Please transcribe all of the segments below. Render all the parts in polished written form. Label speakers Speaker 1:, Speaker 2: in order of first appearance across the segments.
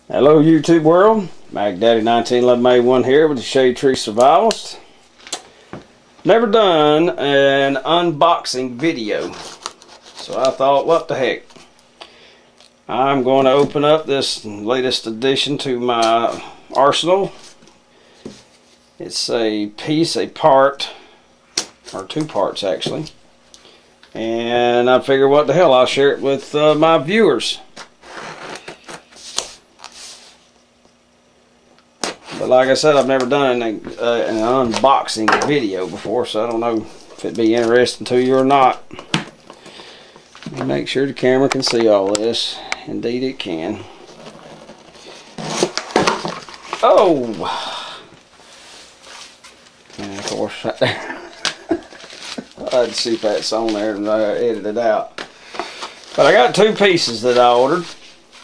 Speaker 1: Hello YouTube world, MacDaddy 1911A1 here with the Shade Tree Survivalist. Never done an unboxing video, so I thought, what the heck. I'm going to open up this latest addition to my arsenal. It's a part, or two parts actually. And I figure what the hell, I'll share it with my viewers. But like I said, I've never done an unboxing video before, so I don't know if it'd be interesting to you or not. Let me make sure the camera can see all this. Indeed it can. Oh! And of course, right there. I'd see if that's on there and I edit it out. But I got two pieces that I ordered.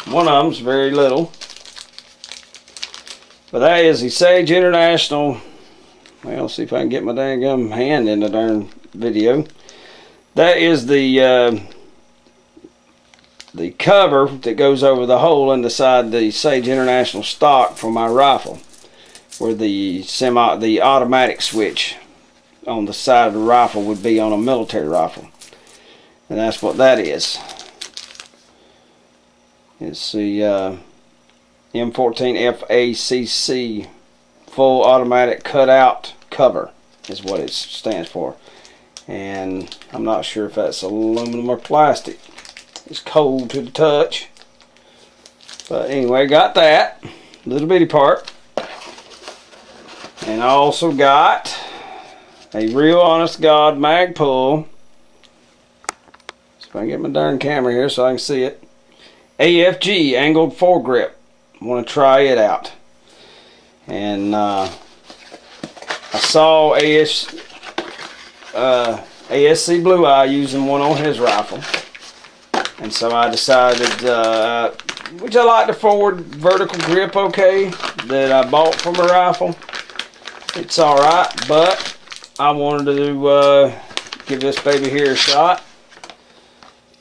Speaker 1: One of them's very little. But that is the Sage International. Well, see if I can get my dang gum hand in the darn video. That is the cover that goes over the hole in the side of the Sage International stock for my rifle, where the automatic switch on the side of the rifle would be on a military rifle, and that's what that is. It's the M14 FACC full automatic cutout cover is what it stands for, and I'm not sure if that's aluminum or plastic. It's cold to the touch, but anyway, got that little bitty part. And I also got a real honest God Magpul. So if I can get my darn camera here so I can see it. AFG angled foregrip. I want to try it out. And I saw ASC Blue Eye using one on his rifle. And so I decided, which I like the forward vertical grip okay that I bought for my rifle. It's alright, but I wanted to give this baby here a shot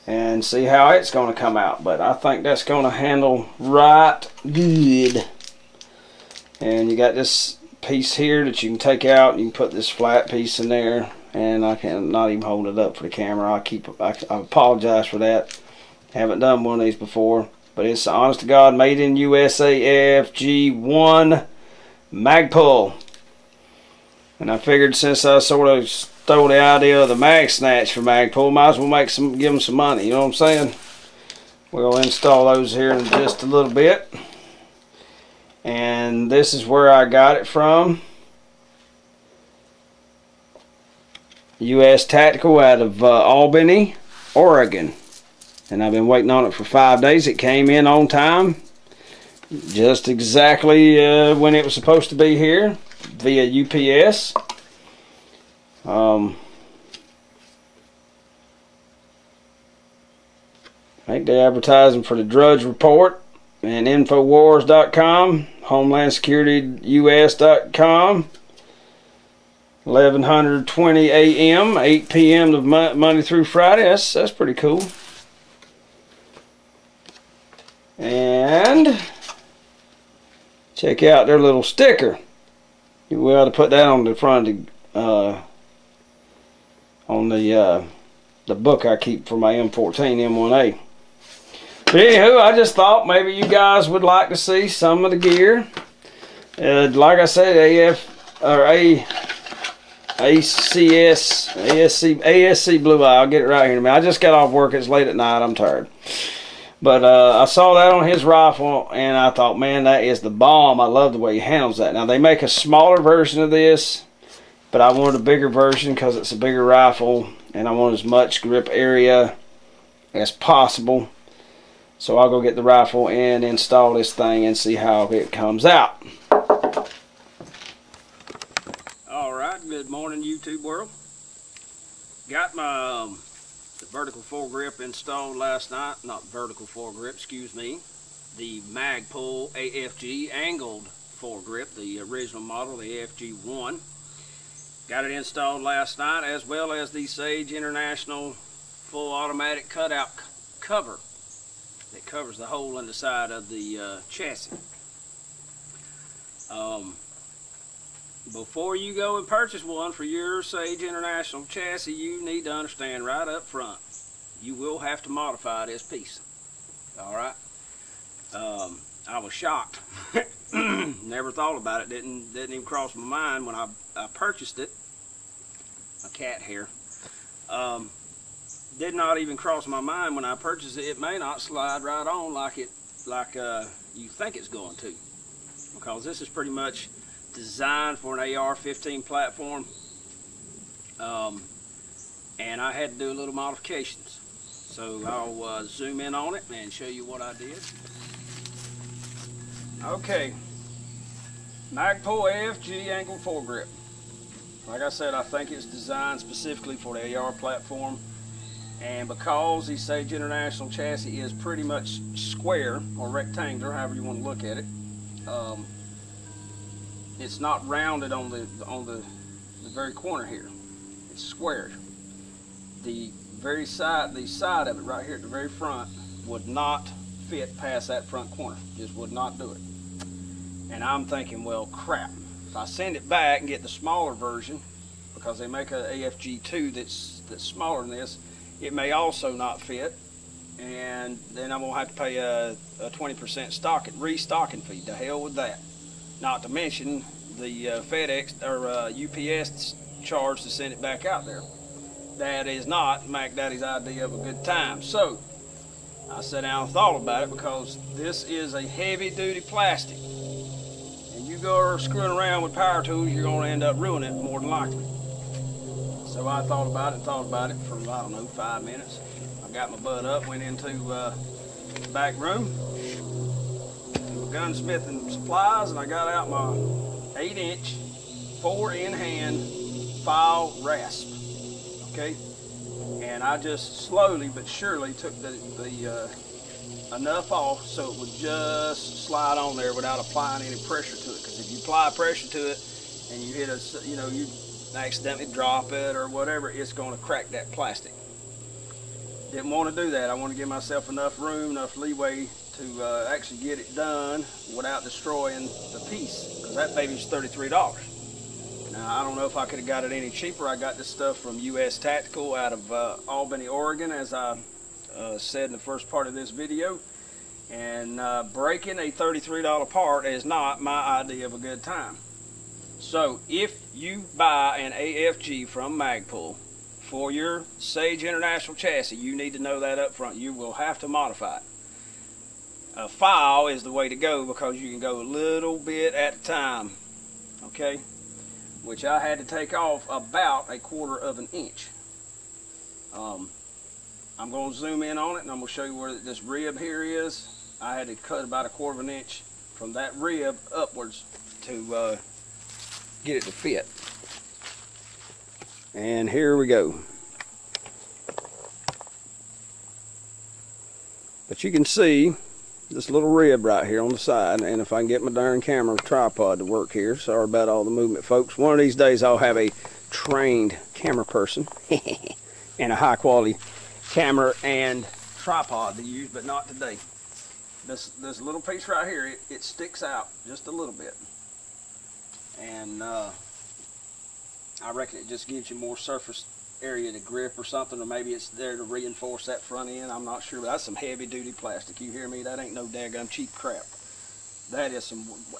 Speaker 1: and see how it's going to come out. But I think that's going to handle right good. And you got this piece here that you can take out. You can put this flat piece in there, and I can not even hold it up for the camera. I apologize for that. Haven't done one of these before, but it's honest to God made in USA FG1 Magpul. And I figured since I sort of stole the idea of the mag snatch for Magpul, might as well give them some money, you know what I'm saying? We'll install those here in just a little bit. And this is where I got it from. US Tactical out of Albany, Oregon. And I've been waiting on it for 5 days. It came in on time, just exactly when it was supposed to be here via UPS. I think they're advertising for the Drudge Report and Infowars.com, HomelandSecurityUS.com, 11:20 a.m., 8 p.m. of Monday through Friday. That's pretty cool. And check out their little sticker. We ought to put that on the front of on the book I keep for my M14 M1A. But anywho, I just thought maybe you guys would like to see some of the gear. Like I said, ASC Blue Eye. I'll get it right here in a minute. I just got off work. It's late at night. I'm tired. But I saw that on his rifle, and I thought, man, that is the bomb. I love the way he handles that. Now, they make a smaller version of this, but I wanted a bigger version because it's a bigger rifle, and I want as much grip area as possible. So I'll go get the rifle and install this thing and see how it comes out. Alright, good morning YouTube world. Got my the vertical foregrip installed last night. Not vertical foregrip, excuse me. The Magpul AFG angled foregrip, the original model, the AFG1. Got it installed last night, as well as the Sage International full automatic cutout cover. that covers the hole in the side of the chassis. Before you go and purchase one for your Sage International chassis, you need to understand right up front, you will have to modify this piece. Alright? I was shocked. Never thought about it. Didn't even cross my mind when I purchased it. A cat here. Did not even cross my mind when I purchased it. It may not slide right on like you think it's going to, because this is pretty much designed for an AR-15 platform, and I had to do a little modifications. So I'll zoom in on it and show you what I did. Okay, Magpul AFG angled foregrip. Like I said, I think it's designed specifically for the AR platform, and because the Sage International chassis is pretty much square or rectangular, however you want to look at it, it's not rounded on the very corner here. It's squared. The side of it right here at the very front would not fit past that front corner. Just would not do it. And I'm thinking, well, crap. If I send it back and get the smaller version, because they make an AFG2 that's smaller than this, it may also not fit, and then I'm gonna have to pay a 20% restocking fee. To hell with that. Not to mention the FedEx or UPS charge to send it back out there. That is not Mac Daddy's idea of a good time. So I sat down and thought about it, because this is a heavy duty plastic, and you go screwing around with power tools, you're going to end up ruining it more than likely. So I thought about it for, I don't know, 5 minutes. I got my butt up, went into the back room to a gunsmith and supplies, and I got out my 8-inch 4-in-hand file rasp. Okay, and I just slowly but surely took enough off so it would just slide on there without applying any pressure to it. Because if you apply pressure to it and you hit you accidentally drop it or whatever, it's going to crack that plastic. Didn't want to do that. I want to give myself enough room, enough leeway to actually get it done without destroying the piece, because that baby's $33. Now, I don't know if I could have got it any cheaper. I got this stuff from US Tactical out of Albany, Oregon, as I said in the first part of this video. And breaking a $33 part is not my idea of a good time. So if you buy an AFG from Magpul for your Sage International chassis, you need to know that up front. You will have to modify it. A file is the way to go, because you can go a little bit at a time. Okay? Which I had to take off about 1/4 inch. I'm going to zoom in on it, and I'm going to show you where this rib here is. I had to cut about 1/4 inch from that rib upwards to get it to fit. And here we go. But you can see this little rib right here on the side, and if I can get my darn camera tripod to work here, sorry about all the movement, folks. One of these days I'll have a trained camera person and a high quality camera and tripod to use, but not today. This little piece right here, it sticks out just a little bit, and I reckon it just gives you more surface area to grip or something, or maybe it's there to reinforce that front end. I'm not sure, but that's some heavy duty plastic. You hear me? That ain't no daggum cheap crap. That is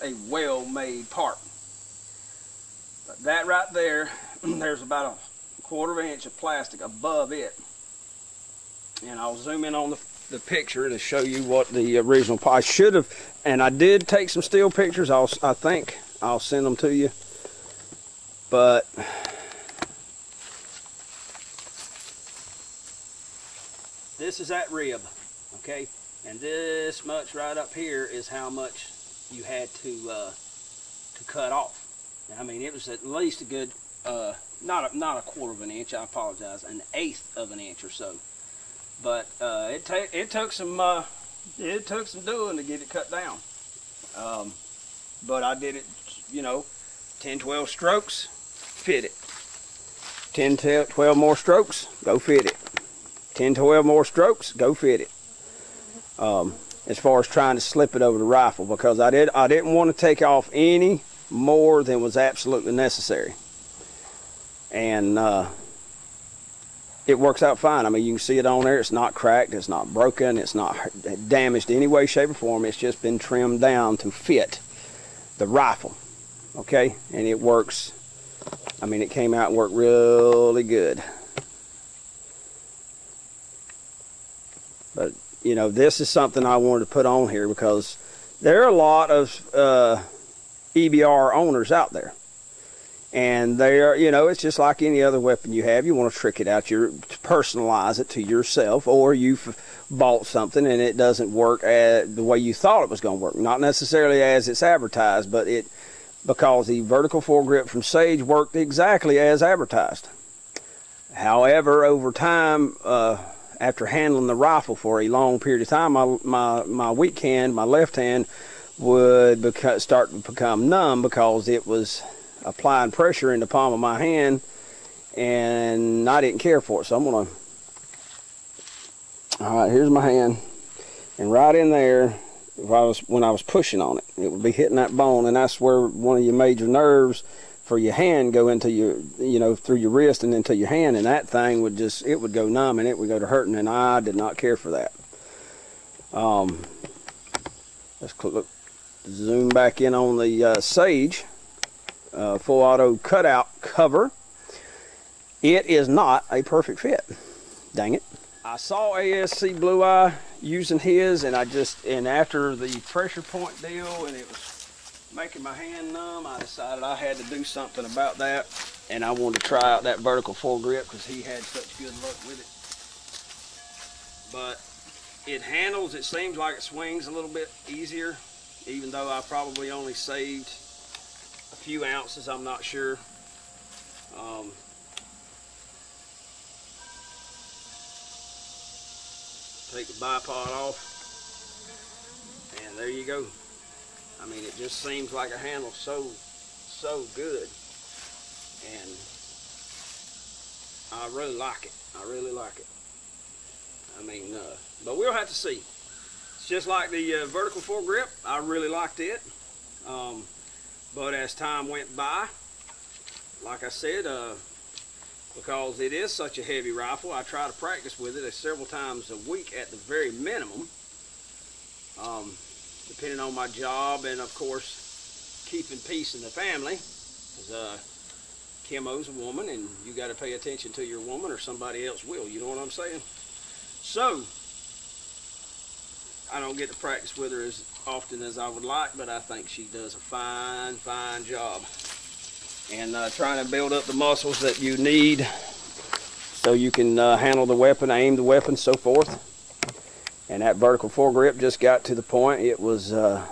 Speaker 1: a well-made part. But that right there, there's about 1/4 inch of plastic above it, and I'll zoom in on the picture to show you what the original. I should have, and I did take some still pictures. I think I'll send them to you, but this is that rib, okay, and this much right up here is how much you had to cut off. I mean, it was at least a good not 1/4 inch. I apologize, 1/8 inch or so. But it took some doing to get it cut down. But I did it, 10-12 strokes, fit it. 10-12 more strokes, go fit it. 10-12 more strokes, go fit it. as far as trying to slip it over the rifle, because I didn't want to take off any more than was absolutely necessary. And it works out fine. I mean, you can see it on there. It's not cracked. It's not broken. It's not damaged in any way, shape, or form. It's just been trimmed down to fit the rifle. Okay? And it works. I mean, it came out and worked really good. But, you know, this is something I wanted to put on here because there are a lot of EBR owners out there. And they are, you know, it's just like any other weapon you have. You want to trick it out, to personalize it to yourself, or you've bought something and it doesn't work the way you thought it was going to work. Not necessarily as it's advertised, but because the vertical foregrip from Sage worked exactly as advertised. However, over time, after handling the rifle for a long period of time, my weak hand, my left hand, would start to become numb because it was applying pressure in the palm of my hand, and I didn't care for it. So I'm gonna, all right, here's my hand, and right in there, when I was pushing on it, it would be hitting that bone, and that's where one of your major nerves for your hand go into your, you know, through your wrist and into your hand, and that thing would just, it would go numb and it would go to hurting, and I did not care for that. Let's look, zoom back in on the Sage full auto cutout cover. It is not a perfect fit. Dang it. I saw ASC Blue Eye using his, and after the pressure point deal and it was making my hand numb, I decided I had to do something about that, and I wanted to try out that vertical foregrip because he had such good luck with it. But it handles, it seems like it swings a little bit easier, even though I probably only saved a few ounces, I'm not sure. Take the bipod off, and there you go. I mean, it just seems like it handles so good, and I really like it. I really like it. I mean, but we'll have to see. It's just like the vertical foregrip. I really liked it. But as time went by, like I said, because it is such a heavy rifle, I try to practice with it several times a week at the very minimum, depending on my job, and of course keeping peace in the family, because Kimo's a woman and you got to pay attention to your woman or somebody else will, you know what I'm saying? So I don't get to practice with her as often as I would like, but I think she does a fine job. And trying to build up the muscles that you need so you can handle the weapon, aim the weapon, so forth. And that vertical foregrip just got to the point. It was, you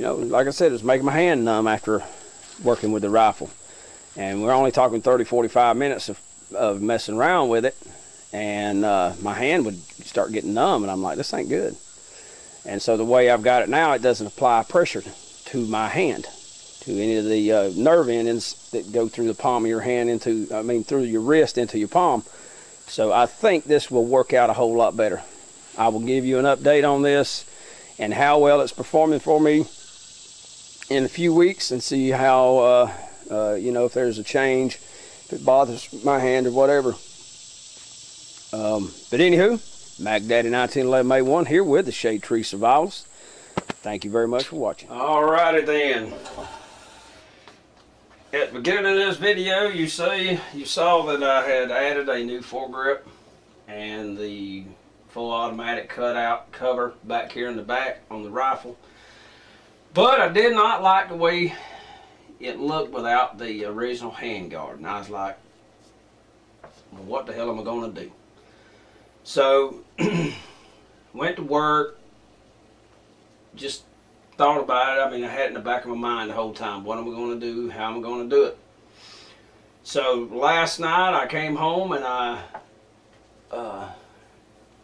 Speaker 1: know, like I said, it was making my hand numb after working with the rifle. And we're only talking 30-45 minutes of messing around with it. And my hand would start getting numb, and I'm like, this ain't good. And so the way I've got it now, it doesn't apply pressure to my hand, to any of the nerve endings that go through the palm of your hand through your wrist into your palm. So I think this will work out a whole lot better. I will give you an update on this and how well it's performing for me in a few weeks, and see how, you know, if there's a change, if it bothers my hand or whatever. But anywho, Mac Daddy 1911A1 here with the Shade Tree Survivalist. Thank you very much for watching. Alrighty then. At the beginning of this video, you saw that I had added a new foregrip and the full automatic cutout cover back here in the back on the rifle. But I did not like the way it looked without the original handguard. And I was like, well, what the hell am I going to do? So, went to work, just thought about it. I mean, I had it in the back of my mind the whole time. What am I going to do? How am I going to do it? So, last night I came home and I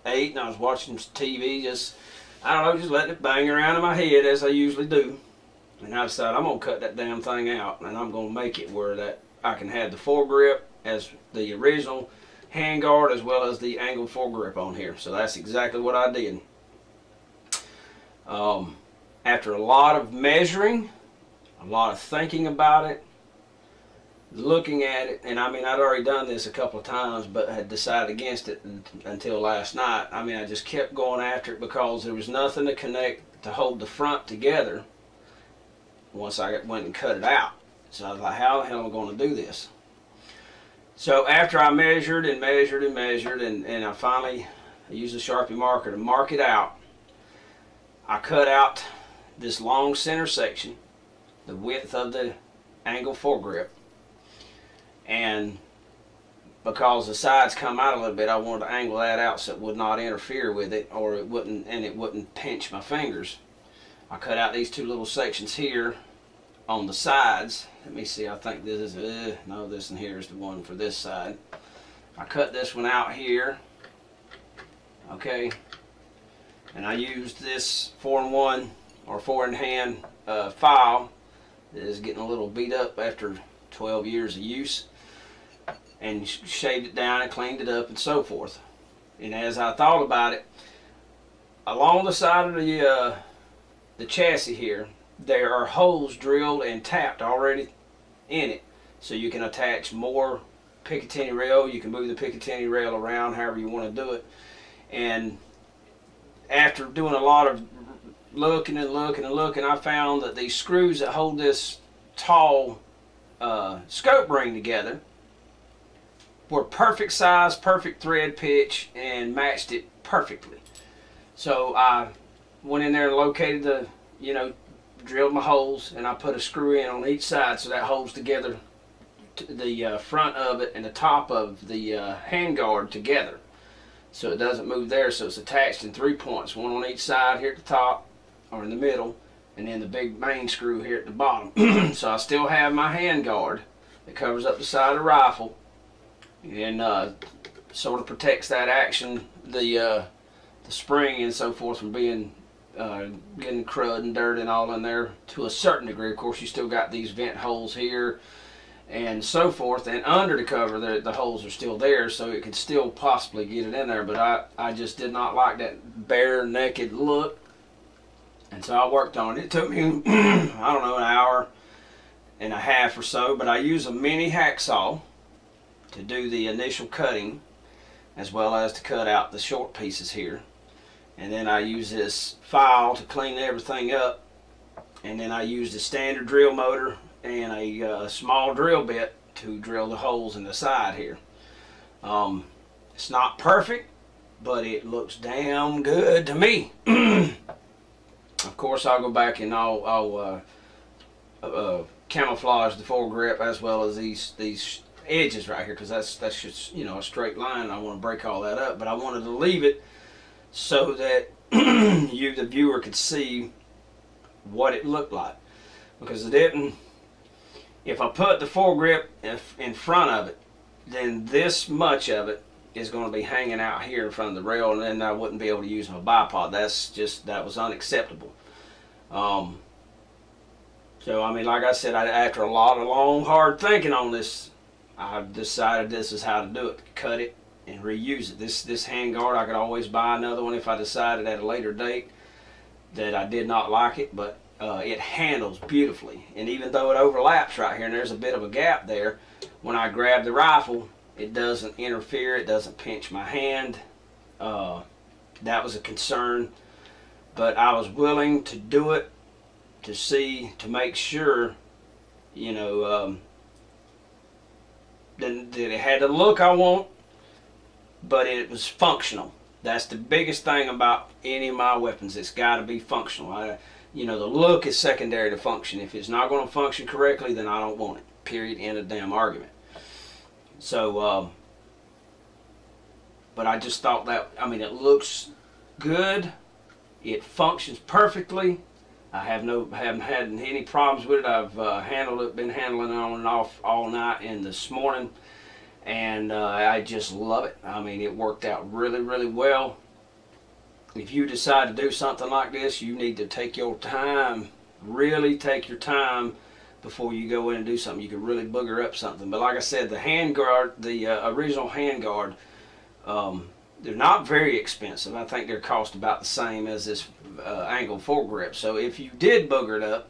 Speaker 1: ate, and I was watching some TV, just, I don't know, just letting it bang around in my head as I usually do. And I decided I'm going to cut that damn thing out, and I'm going to make it where that I can have the foregrip as the original, handguard as well as the angle foregrip on here. So that's exactly what I did. After a lot of measuring, a lot of thinking about it, looking at it, and I mean, I'd already done this a couple of times, but had decided against it until last night. I mean, I just kept going after it because there was nothing to connect to hold the front together once I went and cut it out. So I was like, how the hell am I going to do this? So after I measured and measured and measured, and I finally used a Sharpie marker to mark it out, I cut out this long center section, the width of the angle foregrip, and because the sides come out a little bit, I wanted to angle that out so it would not interfere with it, or it wouldn't pinch my fingers. I cut out these two little sections here on the sides. Let me see, I think this is, no, this one here is the one for this side. I cut this one out here, okay, and I used this 4-in-1 or 4-in-hand file that is getting a little beat up after 12 years of use, and shaved it down and cleaned it up and so forth. And as I thought about it, along the side of the chassis here, there are holes drilled and tapped already in it, so you can attach more Picatinny rail. You can move the Picatinny rail around however you want to do it. And after doing a lot of looking and looking and looking, I found that these screws that hold this tall scope ring together were perfect size, perfect thread pitch, and matched it perfectly. So I went in there and located the, drilled my holes, and I put a screw in on each side so that holds together the front of it and the top of the handguard together, so it doesn't move there. So it's attached in 3 points, one on each side here at the top or in the middle, and then the big main screw here at the bottom. So I still have my handguard that covers up the side of the rifle and sort of protects that action, the spring and so forth, from being getting crud and dirt and all in there to a certain degree. Of course, you still got these vent holes here and so forth, and under the cover the holes are still there, so it could still possibly get it in there, but I just did not like that bare naked look, and so I worked on it. It took me I don't know, an hour and a half or so, but I use a mini hacksaw to do the initial cutting as well as to cut out the short pieces here, and then I use this file to clean everything up, and then I used a standard drill motor and a small drill bit to drill the holes in the side here. It's not perfect, but it looks damn good to me. Of course, I'll go back and I'll camouflage the foregrip as well as these edges right here, because that's just a straight line, and I want to break all that up, but I wanted to leave it so that you, the viewer, could see what it looked like, because it didn't. If I put the foregrip in front of it, then this much of it is going to be hanging out here in front of the rail, and then I wouldn't be able to use my bipod. That was unacceptable. So I mean, like I said, after a lot of long hard thinking on this, I decided this is how to do it: cut it and reuse it. This handguard, I could always buy another one if I decided at a later date that I did not like it, but it handles beautifully. And even though it overlaps right here and there's a bit of a gap there, when I grab the rifle, it doesn't interfere, it doesn't pinch my hand. That was a concern, but I was willing to do it to make sure, that it had the look I want, but it was functional. That's the biggest thing about any of my weapons. It's got to be functional. The look is secondary to function. If it's not going to function correctly, then I don't want it. Period. End of damn argument. So, but I just thought that, it looks good. It functions perfectly. I haven't had any problems with it. I've been handling it on and off all night and this morning, and I just love it. It worked out really, really well. If you decide to do something like this, you need to take your time, really take your time before you go in and do something. You could really booger up something. But like I said, the handguard, the original handguard, they're not very expensive. I think they're cost about the same as this angled foregrip. So if you did booger it up,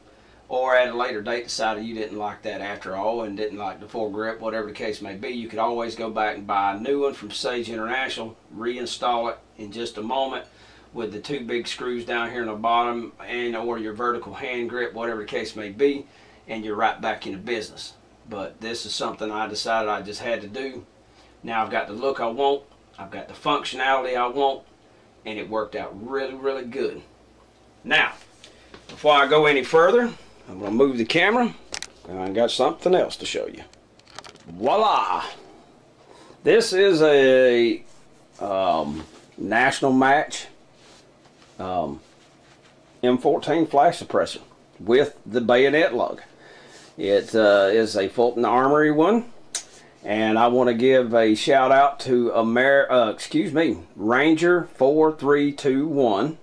Speaker 1: or at a later date decided you didn't like that after all and didn't like the foregrip, whatever the case may be, you could always go back and buy a new one from Sage International, reinstall it in just a moment with the 2 big screws down here in the bottom, and or your vertical hand grip, whatever the case may be, and you're right back into business. But this is something I decided I just had to do. Now I've got the look I want, I've got the functionality I want, and it worked out really, really good. Now, before I go any further, I'm going to move the camera, and I got something else to show you. Voila! This is a National Match M14 flash suppressor with the bayonet lug. It is a Fulton Armory one, and I want to give a shout out to Ranger 4321,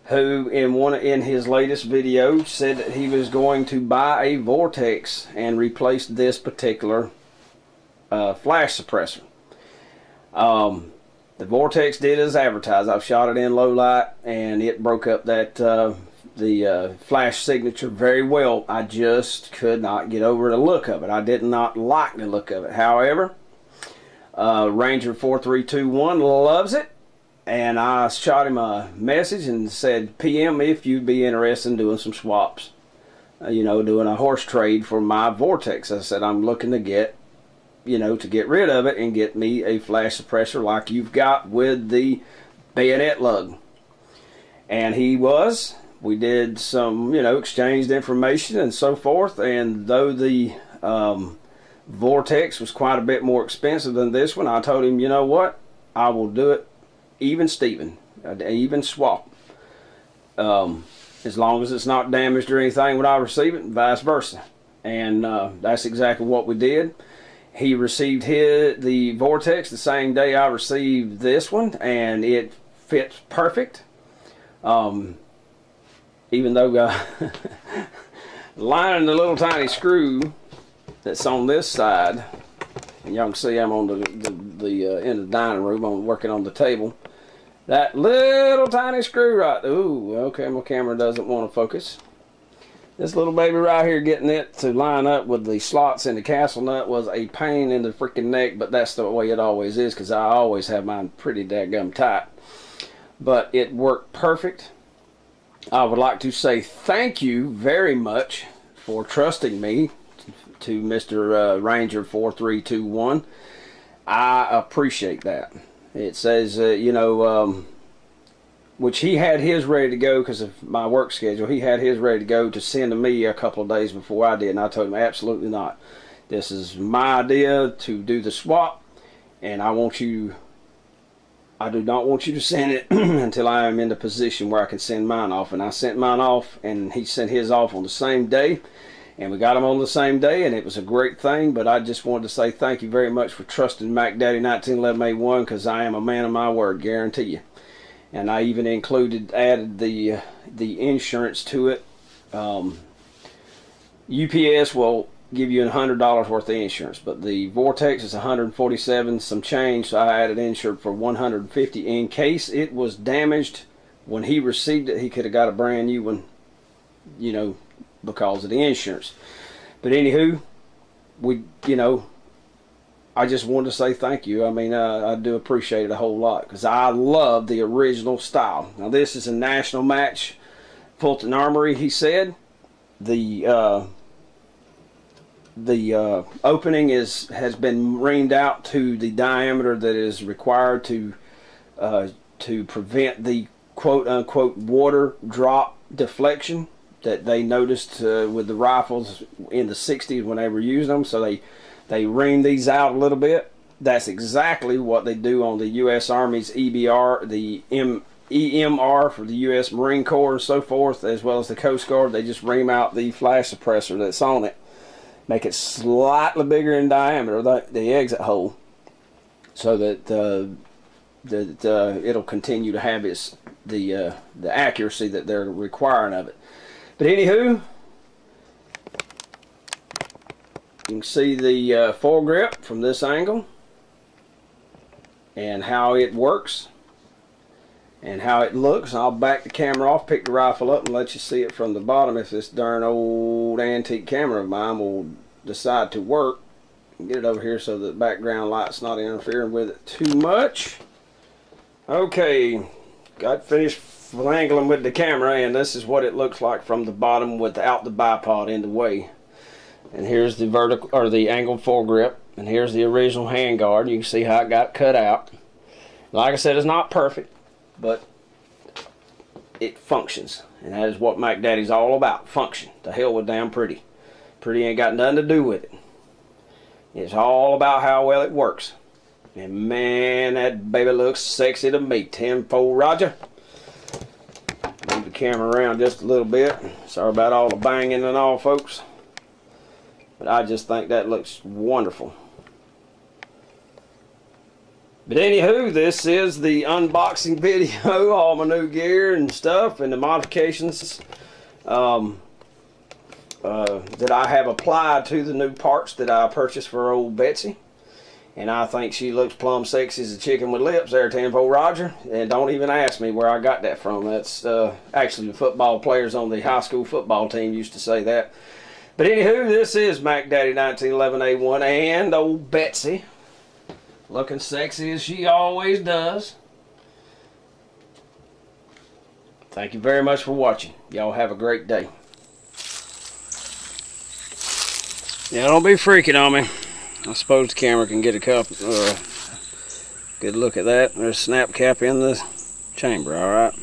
Speaker 1: who in his latest video said that he was going to buy a Vortex and replace this particular flash suppressor. The Vortex did as advertised. I've shot it in low light, and it broke up that the flash signature very well. I just could not get over the look of it. I did not like the look of it. However, Ranger 4321 loves it, and I shot him a message and said, PM if you'd be interested in doing some swaps. You know, doing a horse trade for my Vortex. I said, I'm looking to get, you know, to get rid of it and get me a flash suppressor like you've got with the bayonet lug. And he was. We did some, you know, exchanged information and so forth, and though the Vortex was quite a bit more expensive than this one, I told him, you know what, I will do it even Steven, even swap, as long as it's not damaged or anything when I receive it, and vice versa. And that's exactly what we did. He received the Vortex the same day I received this one, and it fits perfect. Even though lining the little tiny screw that's on this side, and y'all can see I'm on the in the dining room, I'm working on the table. That little tiny screw right, ooh, okay, my camera doesn't want to focus. This little baby right here, getting it to line up with the slots in the castle nut was a pain in the freaking neck, but that's the way it always is, because I always have mine pretty dadgum tight. But it worked perfect. I would like to say thank you very much for trusting me to Mr. Ranger 4321. I appreciate that. It says, you know, which he had his ready to go because of my work schedule. He had his ready to go to send to me a couple of days before I did, and I told him absolutely not. This is my idea to do the swap, and I do not want you to send it until I am in the position where I can send mine off. And I sent mine off, and he sent his off on the same day, and we got them on the same day, and it was a great thing. But I just wanted to say thank you very much for trusting Mac Daddy 1911A1, because I am a man of my word, guarantee you. And I even added the insurance to it. UPS will give you $100 worth of insurance, but the Vortex is $147 some change, so I added insurance for $150 in case it was damaged when he received it. He could have got a brand new one, you know, because of the insurance. But anywho, you know, I just wanted to say thank you. I mean, I do appreciate it a whole lot, because I love the original style. Now this is a National Match Fulton Armory, he said. The opening has been reamed out to the diameter that is required to prevent the quote-unquote water drop deflection that they noticed with the rifles in the 60s when they were using them. So they reamed these out a little bit. That's exactly what they do on the U.S. Army's EBR, the EMR for the U.S. Marine Corps and so forth, as well as the Coast Guard. They just ream out the flash suppressor that's on it, make it slightly bigger in diameter, the exit hole, so that it'll continue to have the accuracy that they're requiring of it. But anywho, You can see the foregrip from this angle and how it works and how it looks. I'll back the camera off, pick the rifle up, and let you see it from the bottom if this darn old antique camera of mine will decide to work. Get it over here so that the background light's not interfering with it too much. Okay, got finished angling with the camera, and this is what it looks like from the bottom without the bipod in the way. And here's the vertical or the angled foregrip, and here's the original handguard. You can see how it got cut out. Like I said, it's not perfect, but it functions, and that is what Mac Daddy's all about. Function. The hell with damn pretty. Pretty ain't got nothing to do with it. It's all about how well it works. And man, that baby looks sexy to me. 10-4 Roger. Move the camera around just a little bit. Sorry about all the banging and all, folks. But I just think that looks wonderful. But anywho, this is the unboxing video, all my new gear and stuff, and the modifications that I have applied to the new parts that I purchased for old Betsy. And I think she looks plumb sexy as a chicken with lips there, 10-4 Roger. And don't even ask me where I got that from. That's actually the football players on the high school football team used to say that. But anywho, this is Mac Daddy 1911A1 and old Betsy. Looking sexy as she always does. Thank you very much for watching. Y'all have a great day. Yeah, don't be freaking on me. I suppose the camera can get a good look at that. There's a snap cap in the chamber, alright.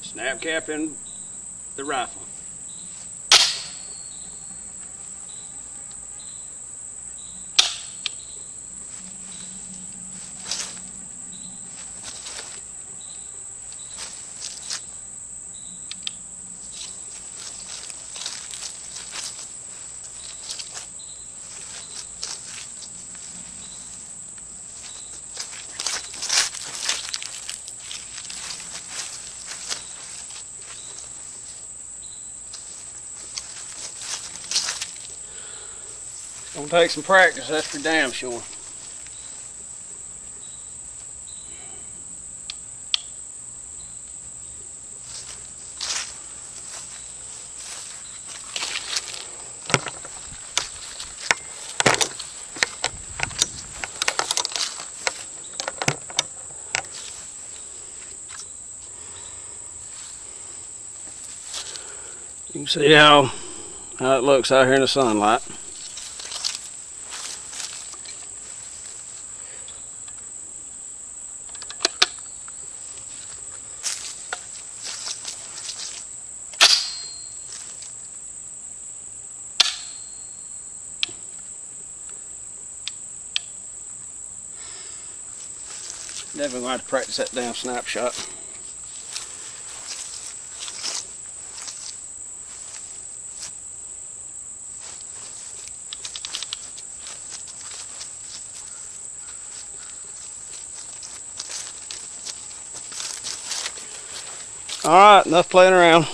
Speaker 1: Snap cap in the rifle. Gonna take some practice, that's for damn sure. You can see how it looks out here in the sunlight. Definitely going to have to practice that damn snapshot. Alright, enough playing around.